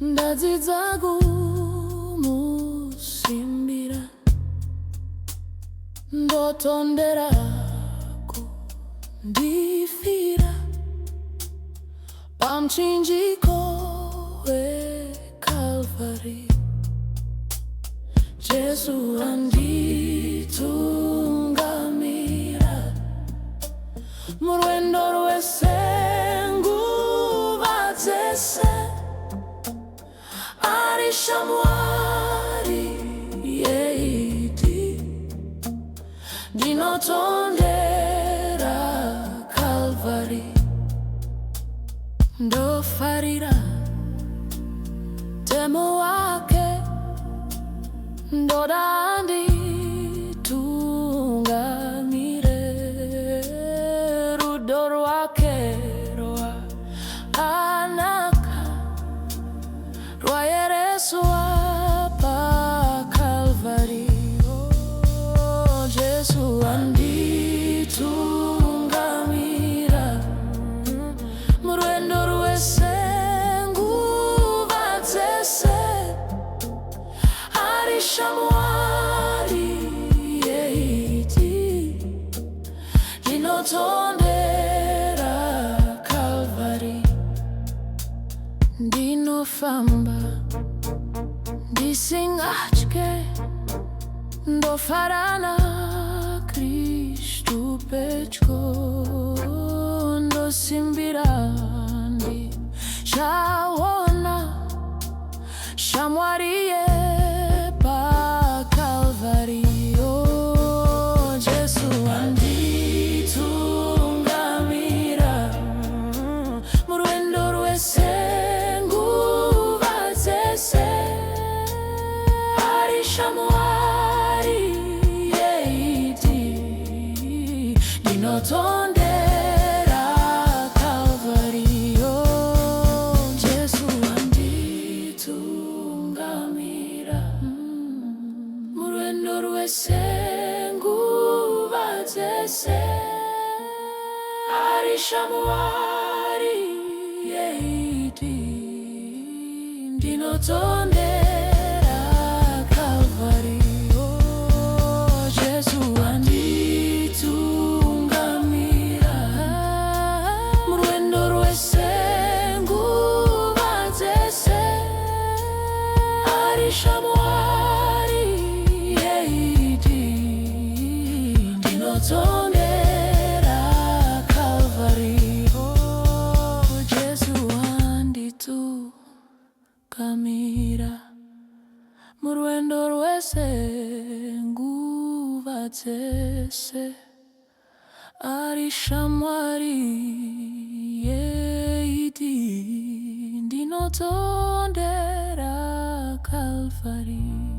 ndadzidza kumusimbira, ndotondera kundifira pamchinjiko weCalvary. Jesu anditungamira murwendo rwese nguva dzese, ari shamwari yeiti. Ndinotondera Calvary, ndofarira temo wake, ndoda anditungamire. Rudo rwake rwakanaka, rwayereswa paCalvary. Oh, Jesu anditungamira murwendo rwese nguva dzese, ari shamwari yeiti. Ndinotondera Calvary, ndinofamba ndisingatye, ndofarana Kristu pedyo, ndosimbira ndichaona shamwari yepaCalvary. Oh, Jesu anditungamira murwendo rwese nguva dzese, ari shamwari yeiti. Ndinotondera Calvary. Oh, Jesu anditungamira murwendo rwese nguva dzese, ari shamwari yeiti. Ndinotondera Calvary. Oh, Jesu anditungamira murwendo rwese nguva dzese, ari shamwari yeiti. Ndinotondera Calvary. Oh, Jesu anditungamira murwendo rwese nguva dzese, ari shamwari yeiti. Ndinotondera Calvary.